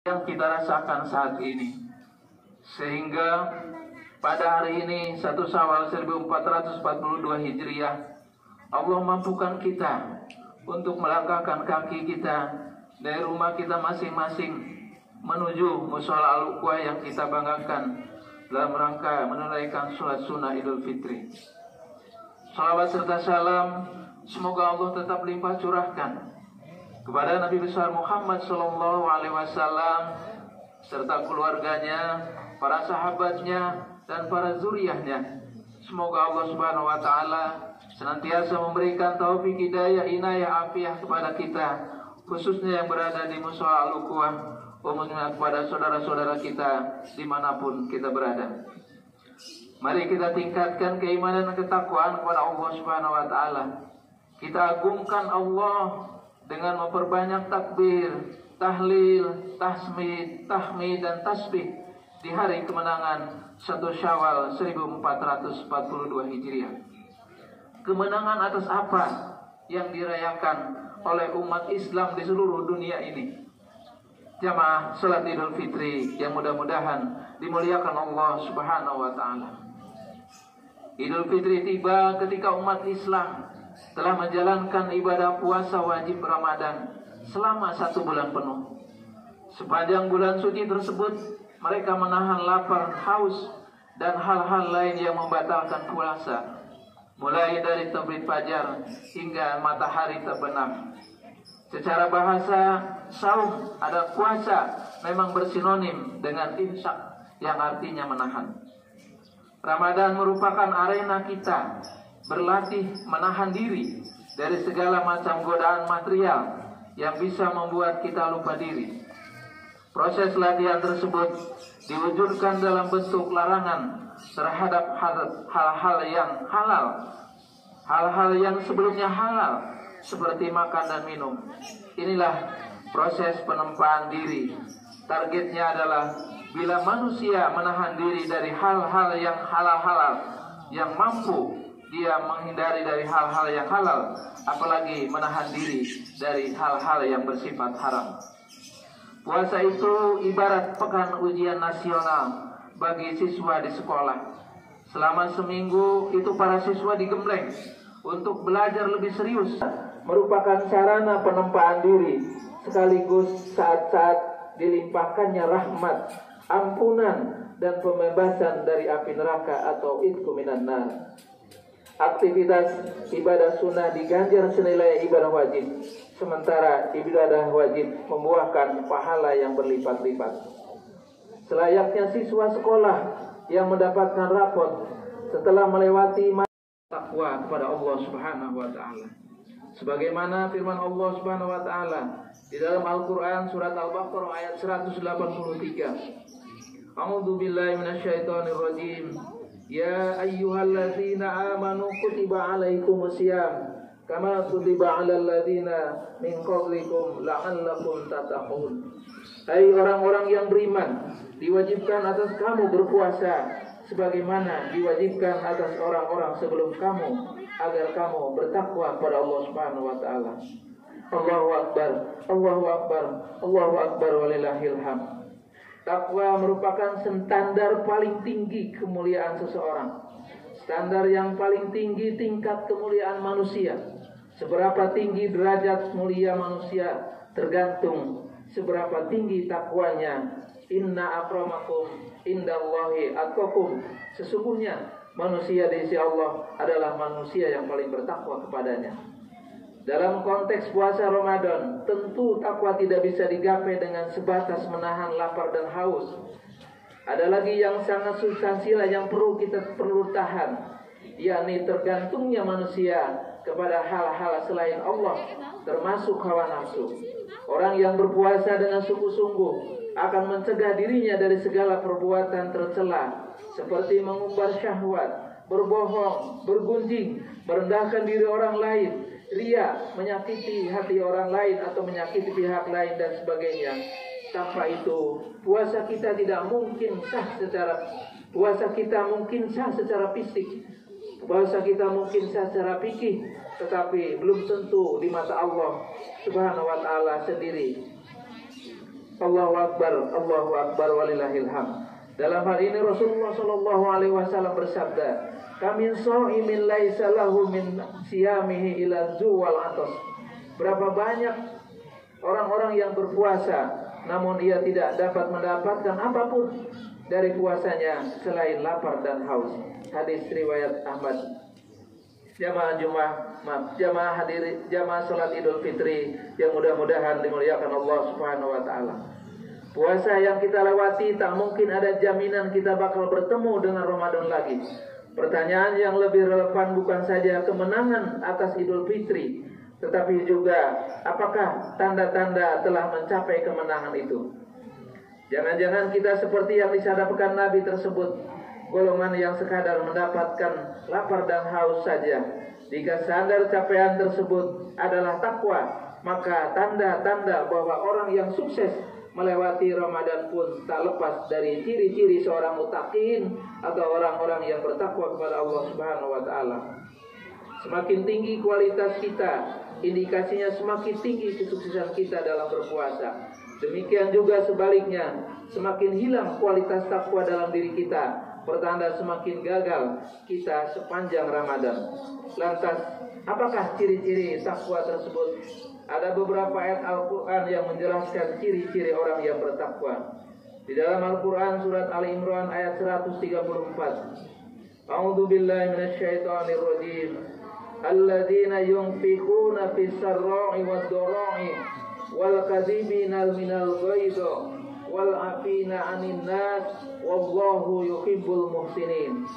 yang kita rasakan saat ini. Sehingga pada hari ini 1 Syawal 1442 Hijriah, Allah mampukan kita untuk melangkahkan kaki kita dari rumah kita masing-masing menuju mushola Al-Uqwa yang kita banggakan dalam rangka menunaikan sholat sunnah Idul Fitri. Salawat serta salam semoga Allah tetap limpah curahkan kepada Nabi besar Muhammad SAW serta keluarganya, para sahabatnya, dan para zuriyahnya. Semoga Allah Subhanahu wa Ta'ala senantiasa memberikan taufik, hidayah, inayah, afiah kepada kita, khususnya yang berada di mushola Al-Uqwa, umumnya kepada saudara-saudara kita dimanapun kita berada. Mari kita tingkatkan keimanan dan ketakwaan kepada Allah Subhanahu wa Ta'ala. Kita agungkan Allah dengan memperbanyak takbir, tahlil, tahmid, dan tasbih di hari kemenangan 1 Syawal 1442 Hijriah. Kemenangan atas apa yang dirayakan oleh umat Islam di seluruh dunia ini? Jamaah salat Idul Fitri yang mudah-mudahan dimuliakan Allah Subhanahu wa Ta'ala. Idul Fitri tiba ketika umat Islam telah menjalankan ibadah puasa wajib Ramadan selama 1 bulan penuh. Sepanjang bulan suci tersebut, mereka menahan lapar, haus, dan hal-hal lain yang membatalkan puasa, mulai dari terbit fajar hingga matahari terbenam. Secara bahasa, saum ada puasa memang bersinonim dengan imsak yang artinya menahan. Ramadan merupakan arena kita berlatih menahan diri dari segala macam godaan material yang bisa membuat kita lupa diri. Proses latihan tersebut diwujudkan dalam bentuk larangan terhadap hal-hal yang halal, hal-hal yang sebelumnya halal, seperti makan dan minum. Inilah proses penempaan diri. Targetnya adalah bila manusia menahan diri dari hal-hal yang halal-halal, yang mampu dia menghindari dari hal-hal yang halal, apalagi menahan diri dari hal-hal yang bersifat haram. Puasa itu ibarat pekan ujian nasional bagi siswa di sekolah. Selama seminggu itu para siswa digembleng untuk belajar lebih serius, merupakan sarana penempaan diri sekaligus saat-saat dilimpahkannya rahmat, ampunan, dan pembebasan dari api neraka atau itqu minan nar. Aktivitas ibadah sunnah diganjar senilai ibadah wajib, sementara ibadah wajib membuahkan pahala yang berlipat-lipat. Selayaknya siswa sekolah yang mendapatkan rapot setelah melewati takwa kepada Allah Subhanahu wa Ta'ala. Sebagaimana firman Allah Subhanahu wa Ta'ala di dalam Al-Qur'an surat Al-Baqarah ayat 183. A'udzu billahi minasyaitonir rajim. Ya ayyuhalladzina amanu kutiba alaikumusiyam kama kutiba alal ladzina min qablikum la'allakum tattaqun. Hai orang-orang yang beriman, diwajibkan atas kamu berpuasa sebagaimana diwajibkan atas orang-orang sebelum kamu agar kamu bertakwa kepada Allah Subhanahu wa Ta'ala. Allahu akbar, Allahu akbar, Allahu akbar walillahil hamd. Takwa merupakan standar paling tinggi kemuliaan seseorang. Standar yang paling tinggi tingkat kemuliaan manusia. Seberapa tinggi derajat mulia manusia tergantung seberapa tinggi takwanya. Inna akramakum indallahi atqakum. Sesungguhnya manusia di sisi Allah adalah manusia yang paling bertakwa kepadanya. Dalam konteks puasa Ramadan, tentu takwa tidak bisa digapai dengan sebatas menahan lapar dan haus. Ada lagi yang sangat substansial yang kita perlu tahan, yakni tergantungnya manusia kepada hal-hal selain Allah, termasuk hawa nafsu. Orang yang berpuasa dengan sungguh-sungguh akan mencegah dirinya dari segala perbuatan tercela, seperti mengumbar syahwat, berbohong, bergunjing, merendahkan diri orang lain, ria, menyakiti hati orang lain atau menyakiti pihak lain dan sebagainya. Tanpa itu, puasa kita tidak mungkin sah secara fisik. Puasa kita mungkin sah secara fikih, tetapi belum tentu di mata Allah Subhanahu wa Ta'ala sendiri. Allahu Akbar, Allahu Akbar walillahil hamd. Dalam hal ini Rasulullah Shallallahu Alaihi Wasallam bersabda, "Kamin shaimin laisa lahu min siyamihi ila zuwal atas." Berapa banyak orang-orang yang berpuasa, namun ia tidak dapat mendapatkan apapun dari puasanya selain lapar dan haus. Hadis riwayat Ahmad. Jamaah salat Idul Fitri yang mudah-mudahan dimuliakan Allah Subhanahu wa taala. Puasa yang kita lewati tak mungkin ada jaminan kita bakal bertemu dengan Ramadan lagi. Pertanyaan yang lebih relevan bukan saja kemenangan atas Idul Fitri, tetapi juga apakah tanda-tanda telah mencapai kemenangan itu. Jangan-jangan kita seperti yang disabdakan Nabi tersebut, golongan yang sekadar mendapatkan lapar dan haus saja. Jika standar capaian tersebut adalah takwa, maka tanda-tanda bahwa orang yang sukses melewati Ramadan pun tak lepas dari ciri-ciri seorang muttaqin atau orang-orang yang bertakwa kepada Allah Subhanahu wa taala. Semakin tinggi kualitas kita, indikasinya semakin tinggi kesuksesan kita dalam berpuasa. Demikian juga sebaliknya, semakin hilang kualitas takwa dalam diri kita, pertanda semakin gagal kita sepanjang Ramadan. Lantas, apakah ciri-ciri takwa tersebut? Ada beberapa ayat Al-Quran yang menjelaskan ciri-ciri orang yang bertakwa. Di dalam Al-Quran surat Ali Imran ayat 134. A'udzu billahi minasyaitonir rajim. Alladzina yunfiquna fis sarra'i wad dharra'i wal kadzibina minal ghaidhi wal 'afina 'anil nas wallahu yuhibbul muhsinin.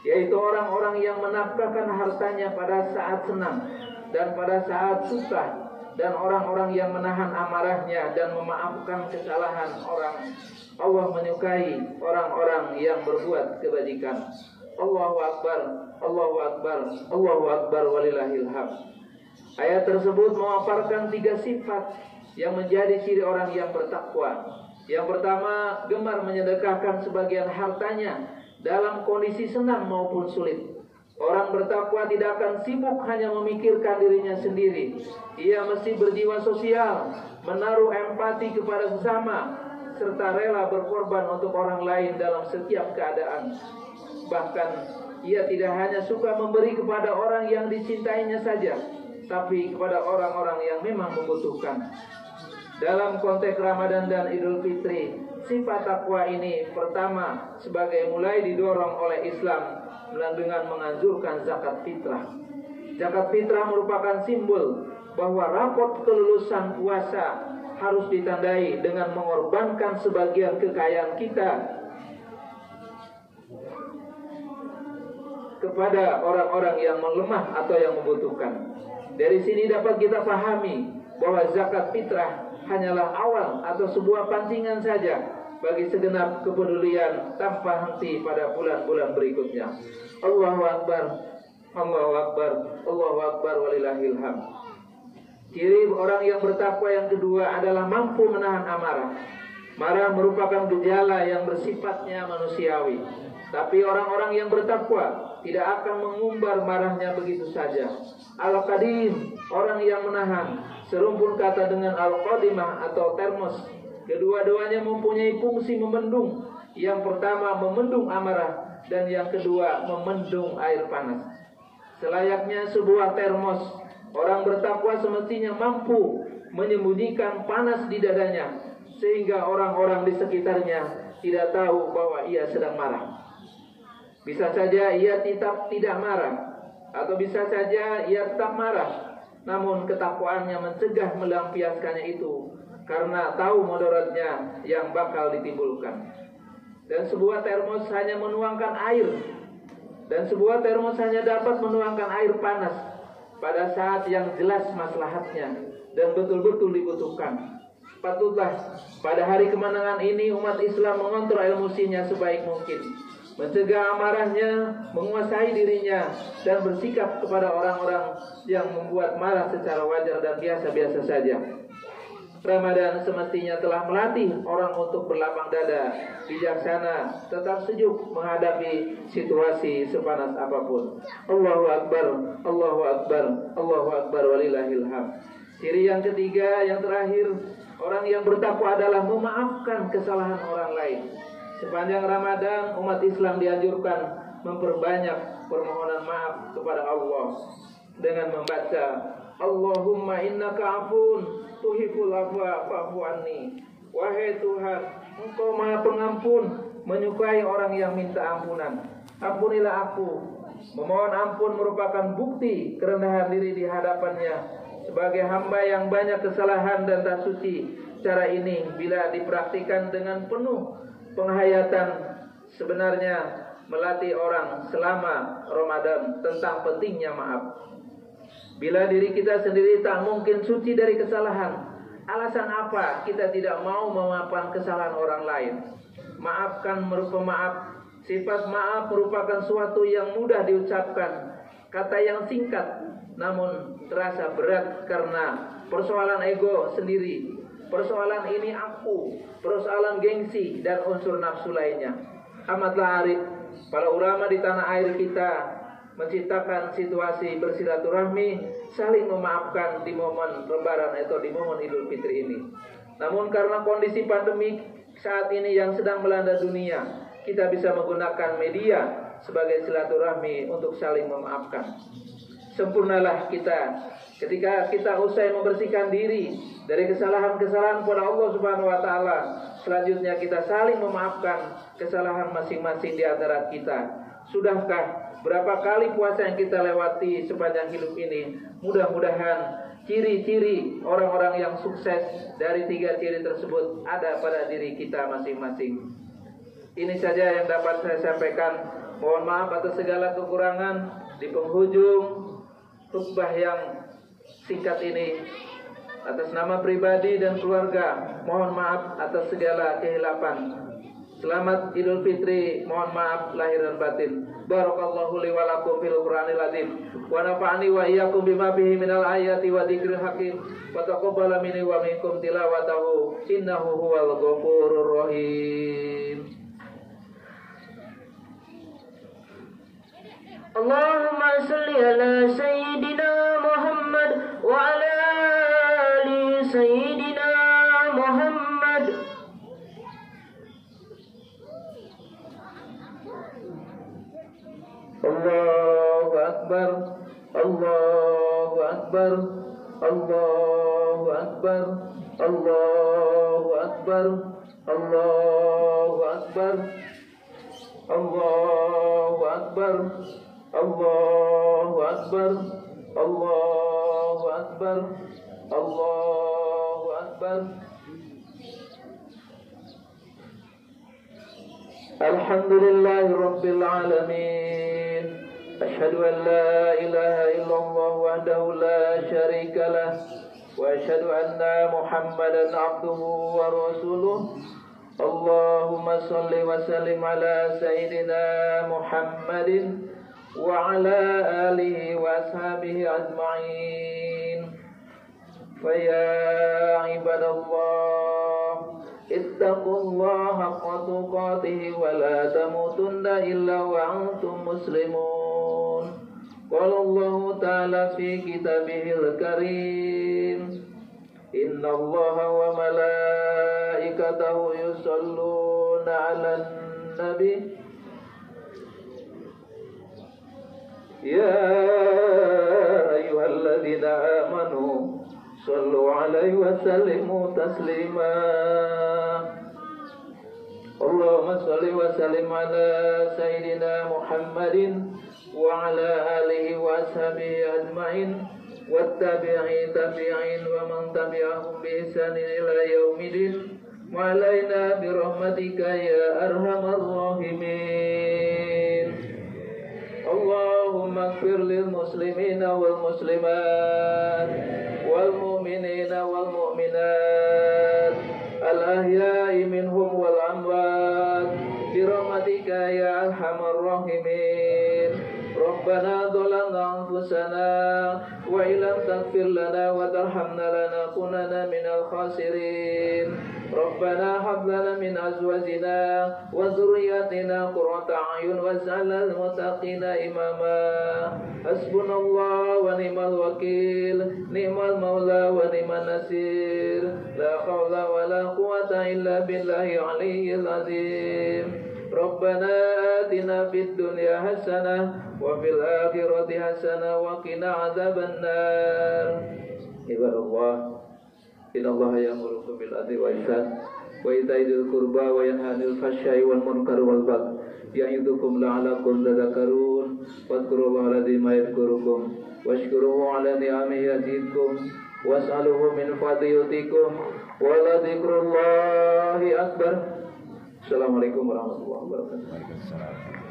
Yaitu orang-orang yang menafkahkan hartanya pada saat senang dan pada saat susah, dan orang-orang yang menahan amarahnya dan memaafkan kesalahan orang. Allah menyukai orang-orang yang berbuat kebajikan. Allahu Akbar, Allahu Akbar, Allahu Akbar walillahil hamd. Ayat tersebut memaparkan 3 sifat yang menjadi ciri orang yang bertakwa. Yang pertama, gemar menyedekahkan sebagian hartanya dalam kondisi senang maupun sulit. Orang bertakwa tidak akan sibuk hanya memikirkan dirinya sendiri. Ia mesti berjiwa sosial, menaruh empati kepada sesama, serta rela berkorban untuk orang lain dalam setiap keadaan. Bahkan, ia tidak hanya suka memberi kepada orang yang dicintainya saja, tapi kepada orang-orang yang memang membutuhkan. Dalam konteks Ramadan dan Idul Fitri, sifat takwa ini pertama sebagai mulai didorong oleh Islam dengan menganjurkan zakat fitrah. Zakat fitrah merupakan simbol bahwa rapot kelulusan puasa harus ditandai dengan mengorbankan sebagian kekayaan kita kepada orang-orang yang melemah atau yang membutuhkan. Dari sini dapat kita pahami bahwa zakat fitrah hanyalah awal atau sebuah pancingan saja bagi segenap kepedulian tanpa henti pada bulan-bulan berikutnya. Allahu Akbar, Allahu Akbar, Allahu Akbar walillahil hamd. Ciri orang yang bertakwa yang kedua adalah mampu menahan amarah. Marah merupakan gejala yang bersifatnya manusiawi. Tapi orang-orang yang bertakwa tidak akan mengumbar marahnya begitu saja. Al-Qadim, orang yang menahan, serumpun kata dengan Al-Qadimah atau termos. Kedua-duanya mempunyai fungsi memendung. Yang pertama memendung amarah, dan yang kedua memendung air panas. Selayaknya sebuah termos, orang bertakwa semestinya mampu menyembunyikan panas di dadanya, sehingga orang-orang di sekitarnya tidak tahu bahwa ia sedang marah. Bisa saja ia tidak marah, atau bisa saja ia tetap marah, namun ketakwaannya mencegah melampiaskannya itu karena tahu mudaratnya yang bakal ditimbulkan. Dan sebuah termos hanya menuangkan air, dan sebuah termos hanya dapat menuangkan air panas pada saat yang jelas maslahatnya dan betul-betul dibutuhkan. Patutlah pada hari kemenangan ini umat Islam mengontrol emosinya sebaik mungkin, mencegah amarahnya, menguasai dirinya, dan bersikap kepada orang-orang yang membuat marah secara wajar dan biasa-biasa saja. Ramadan semestinya telah melatih orang untuk berlapang dada, bijaksana, tetap sejuk menghadapi situasi sepanas apapun. Allahu Akbar, Allahu Akbar, Allahu Akbar walillahil hamd. Ciri yang ketiga, yang terakhir, Orang yang bertakwa adalah memaafkan kesalahan orang lain. Sepanjang Ramadan, umat Islam dianjurkan memperbanyak permohonan maaf kepada Allah dengan membaca Allahumma innaka afun tuhibbul afwa fa'fu anni. Wahai Tuhan, Engkau Maha Pengampun, menyukai orang yang minta ampunan. Ampunilah aku. Memohon ampun merupakan bukti kerendahan diri di hadapannya sebagai hamba yang banyak kesalahan dan tak suci. Cara ini bila dipraktikkan dengan penuh penghayatan sebenarnya melatih orang selama Ramadan tentang pentingnya maaf. Bila diri kita sendiri tak mungkin suci dari kesalahan, alasan apa kita tidak mau memaafkan kesalahan orang lain? Maafkan merupakan maaf. Sifat maaf merupakan suatu yang mudah diucapkan, kata yang singkat, namun terasa berat karena persoalan ego sendiri, persoalan ini aku, persoalan gengsi dan unsur nafsu lainnya. Amatlah arif para ulama di tanah air kita menciptakan situasi bersilaturahmi, saling memaafkan di momen Lebaran atau di momen Idul Fitri ini. Namun karena kondisi pandemi saat ini yang sedang melanda dunia, kita bisa menggunakan media sebagai silaturahmi untuk saling memaafkan. Sempurnalah kita ketika kita usai membersihkan diri dari kesalahan-kesalahan kepada Allah Subhanahu wa taala. Selanjutnya kita saling memaafkan kesalahan masing-masing di antara kita. Sudahkah berapa kali puasa yang kita lewati sepanjang hidup ini? Mudah-mudahan ciri-ciri orang-orang yang sukses dari 3 ciri tersebut ada pada diri kita masing-masing. Ini saja yang dapat saya sampaikan. Mohon maaf atas segala kekurangan di penghujung khutbah yang singkat ini. Atas nama pribadi dan keluarga, mohon maaf atas segala kehilapan. Selamat Idul Fitri, mohon maaf lahir dan batin. Barakallahu li wa lakum fil Qur'anil azim. Wa nafa'ani wa iyyakum bima fihi minal ayati wa dzikril hakim. Wa taqabbala minni wa minkum tilawatahu innahu huwal ghafurur rahim. Allahumma salli ala Sayyidina Muhammad wa ala ali Sayyidina Muhammad. Allahu Akbar, Allahu Akbar, Allahu Akbar, Allahu Akbar, Allahu Akbar, Allahu Akbar, Allahu Akbar, Allahu Akbar, Allahu Akbar. Alhamdulillahi Rabbil Alamin. Ashhadu an la ilaha illallah wahdahu la syarika lah. Wa ashhadu anna Muhammadan abduhu wa rasuluh. Allahumma salli wa sallim ala Sayyidina Muhammadin wa ala alihi wa ashabihi ajma'in. Faya ibadallah, ittaqullaha haqqa tuqatih wa la tamutunna illa wa antum muslimun. Qala Allah ta'ala fi kitabihil karim, inna Allaha wa malaikatahu yusalluna 'alan nabi. Ya ayyuhalladzina amanu sallu 'alaihi wa sallimu taslima. Allahumma salli wa sallim ala Sayyidina Muhammadin wa ala alihi wa ashabihi ajma'in wattabi'i tabi'in wa man tabi'ahum bi ihsanin ila yaumidin wa alaina bi rahmatika ya arhamar rahimin. Allahumma ighfir lil muslimina wal muslimat wal mu'minina wal mu'minat al ahya'i minhum wal amwat bi rahmatika ya arhamar rahimin. ربنا ظلمنا أنفسنا وإن لم تغفر لنا وترحمنا لنكونن من الخاسرين ربنا هب لنا من أزواجنا وذرياتنا قرة أعين واجعلنا للمتقين إماما حسبنا الله ونعم الوكيل نعم المولى ونعم النصير لا حول ولا قوة إلا بالله العلي العظيم ربنا آتنا في الدنيا حسنة وفي الآخرة حسنة وقنا عذاب النار عباد الله إن الله يأمركم بالعدل والإحسان وإيتاء ذي القربى وينهى عن الفحشاء والمنكر والبغي يعظكم لعلكم تذكرون واذكروا الله العظيم يذكركم واشكروه على نعمه يزدكم واسألوه من فضله يؤتكم ولذكر الله أكبر. Assalamualaikum warahmatullahi wabarakatuh.